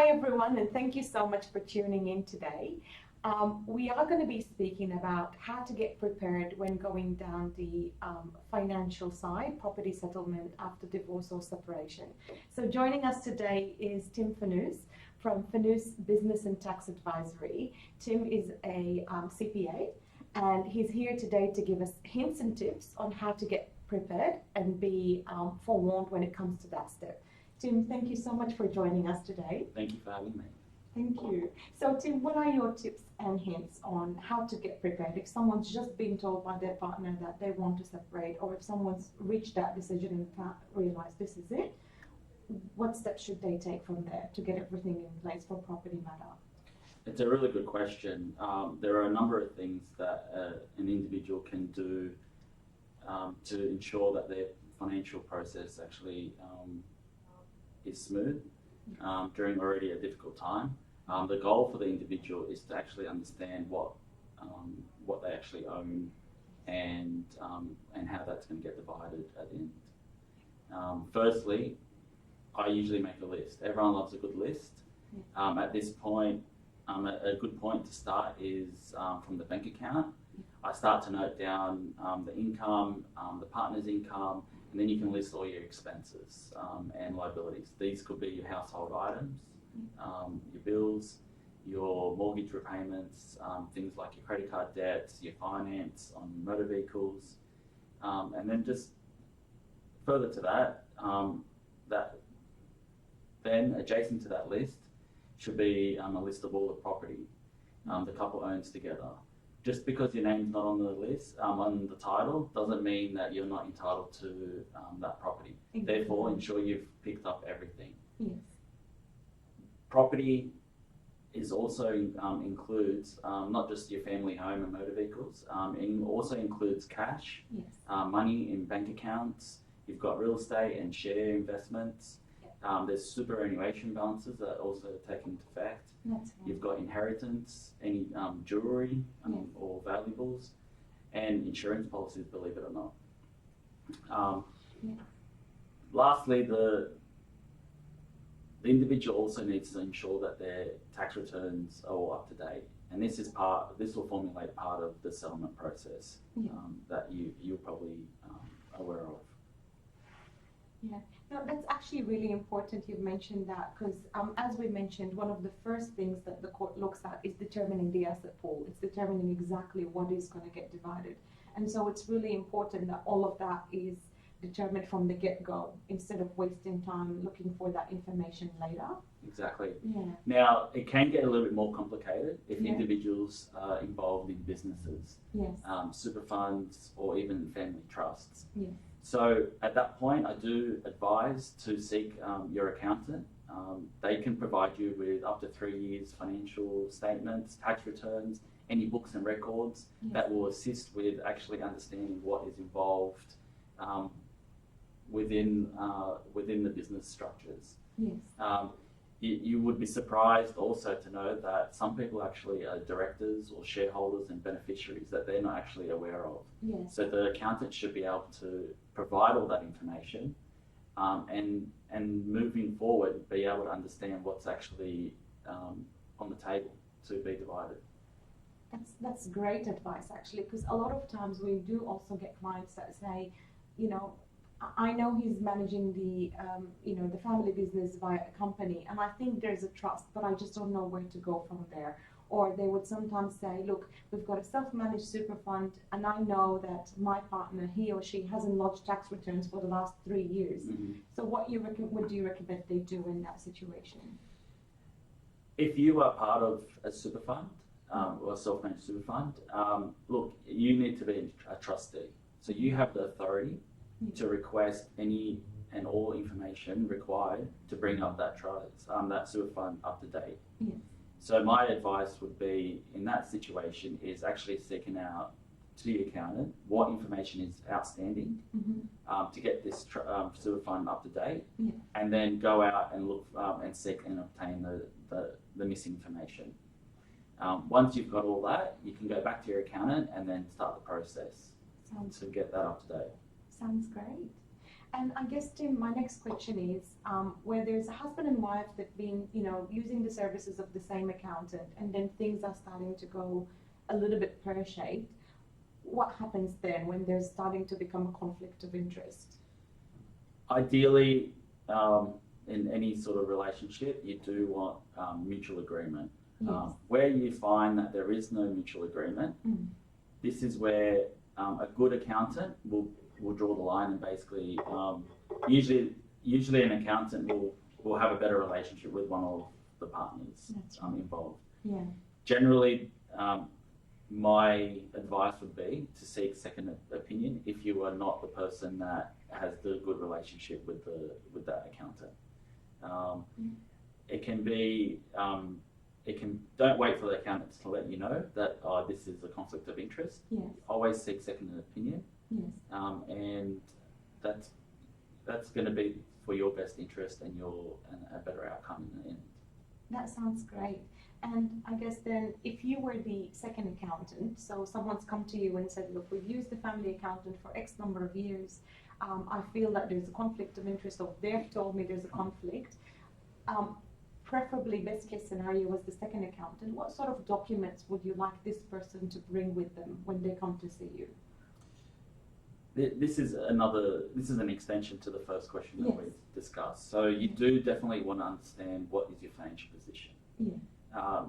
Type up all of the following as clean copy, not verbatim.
Hi everyone, and thank you so much for tuning in today. We are going to be speaking about how to get prepared when going down the financial side, property settlement after divorce or separation. So joining us today is Tim Fanous from Fanous Business and Tax Advisory. Tim is a CPA, and he's here today to give us hints and tips on how to get prepared and be forewarned when it comes to that step. Tim, thank you so much for joining us today. Thank you for having me. Thank you. So Tim, what are your tips and hints on how to get prepared if someone's just been told by their partner that they want to separate, or if someone's reached that decision and can't realize this is it? What steps should they take from there to get everything in place for property matter? It's a really good question. There are a number of things that an individual can do to ensure that their financial process actually is smooth during already a difficult time. The goal for the individual is to actually understand what they actually own and how that's going to get divided at the end. Firstly, I usually make a list. Everyone loves a good list. At this point, a good point to start is from the bank account. I start to note down the income, the partner's income, and then you can list all your expenses and liabilities. These could be your household items, your bills, your mortgage repayments, things like your credit card debts, your finance on motor vehicles, and then just further to that, then adjacent to that list should be a list of all the property the couple owns together. Just because your name's not on the list, on the title, doesn't mean that you're not entitled to that property. Exactly. Therefore, ensure you've picked up everything. Yes. Property is also includes not just your family home and motor vehicles. It also includes cash, yes, money in bank accounts. You've got real estate and share investments. There's superannuation balances that also take into effect. That's right. You've got inheritance, any jewellery yes, or valuables, and insurance policies, believe it or not. Yeah. Lastly, the individual also needs to ensure that their tax returns are all up to date, and this will formulate part of the settlement process. Yeah. That you're probably aware of. Yeah, no, that's actually really important you've mentioned that, because as we mentioned, one of the first things that the court looks at is determining the asset pool. It's determining exactly what is going to get divided. And so it's really important that all of that is determined from the get-go instead of wasting time looking for that information later. Exactly. Yeah. Now, it can get a little bit more complicated if yeah, individuals are involved in businesses, yes, super funds, or even family trusts. yes, So at that point, I do advise to seek your accountant. They can provide you with up to 3 years financial statements, tax returns, any books and records yes, that will assist with actually understanding what is involved within the business structures. yes, You would be surprised also to know that some people actually are directors or shareholders and beneficiaries that they're not actually aware of. yes. So the accountant should be able to provide all that information and moving forward be able to understand what's actually on the table to be divided. That's great advice actually, because a lot of times we do also get clients that say, you know, I know he's managing the the family business via a company, and I think there's a trust, but I just don't know where to go from there. Or they would sometimes say, look, we've got a self-managed super fund, and I know that my partner, he or she, hasn't lodged tax returns for the last 3 years. Mm-hmm. So what do you recommend they do in that situation? If you are part of a super fund or a self-managed super fund, look, you need to be a trustee. So you have the authority to request any and all information required to bring up that trust, that super fund up to date. Yes. So my advice would be, in that situation, is actually seeking out to your accountant what information is outstanding Mm-hmm. to get this super fund up to date, Yeah. and then go out and look and seek and obtain the missing information. Once you've got all that, you can go back to your accountant and then start the process to get that up to date. Sounds great. And I guess, Tim, my next question is, where there's a husband and wife that been, using the services of the same accountant, and then things are starting to go a little bit pear-shaped, what happens then when there's starting to become a conflict of interest? Ideally, in any sort of relationship, you do want mutual agreement. Yes. Where you find that there is no mutual agreement, this is where a good accountant will draw the line, and basically, usually an accountant will have a better relationship with one of the partners involved. Yeah. Generally, my advice would be to seek second opinion if you are not the person that has the good relationship with that accountant. It can be don't wait for the accountant to let you know that this is a conflict of interest. Yes. Always seek second opinion. Yes. And that's going to be for your best interest and a better outcome in the end. That sounds great. And I guess then, if you were the second accountant, so someone's come to you and said, look, we've used the family accountant for X number of years. I feel that there's a conflict of interest, or they've told me there's a conflict. Preferably, best case scenario was the second accountant. What sort of documents would you like this person to bring with them when they come to see you? This is an extension to the first question that we discussed. So you do definitely want to understand what is your financial position. Yeah.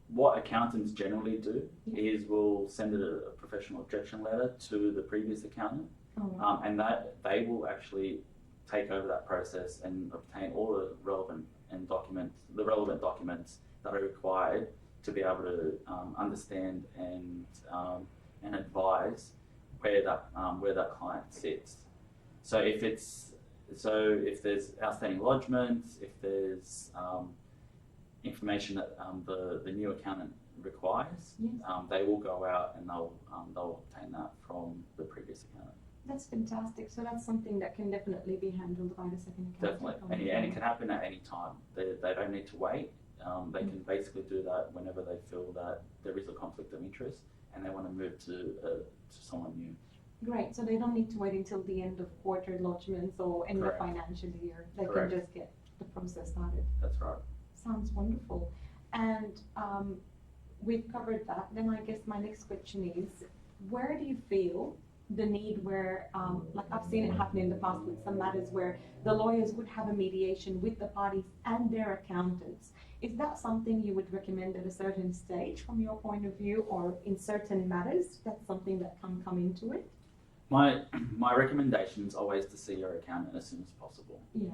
What accountants generally do is we'll send a professional objection letter to the previous accountant, and that they will actually take over that process and obtain all the relevant documents that are required to be able to understand and advise where that client sits. So if there's outstanding lodgements, if there's information that the new accountant requires, they will go out and they'll obtain that from the previous accountant. That's fantastic. So that's something that can definitely be handled by the second accountant. Definitely, and it can happen at any time. They don't need to wait. They can basically do that whenever they feel that there is a conflict of interest and they want to move to someone new. Great. So they don't need to wait until the end of quarter lodgements or end of financial year. They can just get the process started. That's right. Sounds wonderful. And we've covered that. Then I guess my next question is, where do you feel the need where, like I've seen it happen in the past with some matters where the lawyers would have a mediation with the parties and their accountants. Is that something you would recommend at a certain stage from your point of view, or in certain matters, that's something that can come into it? My recommendation is always to see your accountant as soon as possible. Yeah.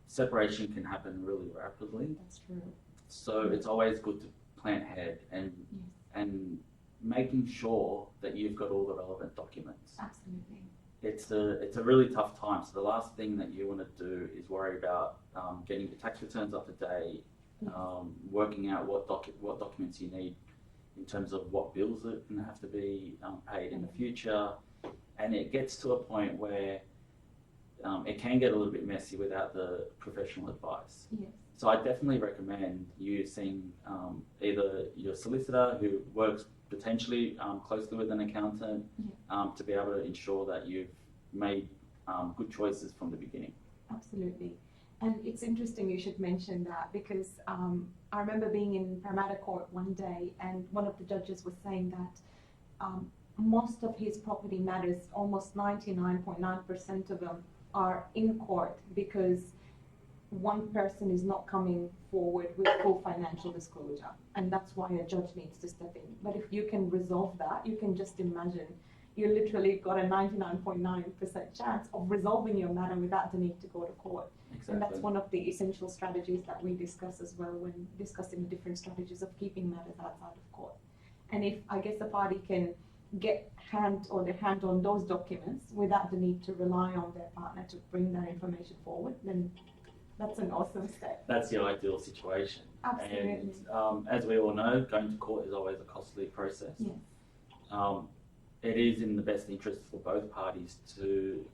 Separation can happen really rapidly. That's true. So it's always good to plan ahead and making sure that you've got all the relevant documents. Absolutely. It's a really tough time. So the last thing that you want to do is worry about getting your tax returns up to date, working out what documents you need in terms of what bills are going to have to be paid in the future. And it gets to a point where it can get a little bit messy without the professional advice. Yes. So I definitely recommend you seeing either your solicitor who works potentially closely with an accountant to be able to ensure that you've made good choices from the beginning. Absolutely. And it's interesting you should mention that, because I remember being in Parramatta Court one day and one of the judges was saying that most of his property matters, almost 99.9% of them, are in court because one person is not coming forward with full financial disclosure, and that's why a judge needs to step in. But if you can resolve that, you can just imagine you literally got a 99.9% chance of resolving your matter without the need to go to court. Exactly. And that's one of the essential strategies that we discuss as well when discussing the different strategies of keeping matters outside of court. And if, I guess, the party can get their hand on those documents without the need to rely on their partner to bring that information forward, then that's an awesome step. That's the ideal situation. Absolutely. And as we all know, going to court is always a costly process. Yes. It is in the best interest for both parties to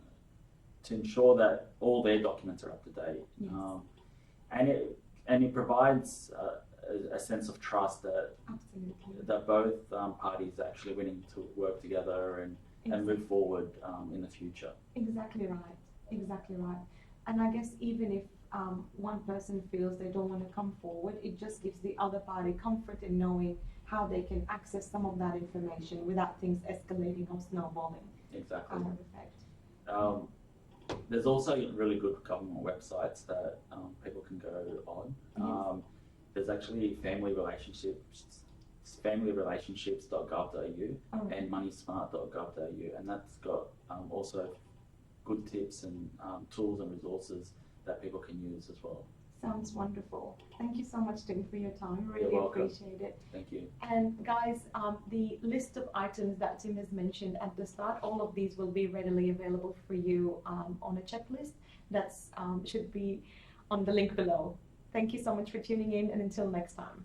ensure that all their documents are up to date. Yes. And it provides a sense of trust that Absolutely. that both parties are actually willing to work together and move forward in the future. Exactly right. Exactly right. And I guess even if one person feels they don't want to come forward, it just gives the other party comfort in knowing how they can access some of that information without things escalating or snowballing. Exactly. Effect. There's also really good government websites that people can go on. Yes. There's actually familyrelationships.gov.au Oh, and moneysmart.gov.au, and that's got also good tips and tools and resources that people can use as well. sounds wonderful. Thank you so much, Tim, for your time. You're Really welcome. appreciate it. Thank you. And guys, the list of items that Tim has mentioned at the start, all of these will be readily available for you on a checklist that's should be on the link below. Thank you so much for tuning in, and until next time.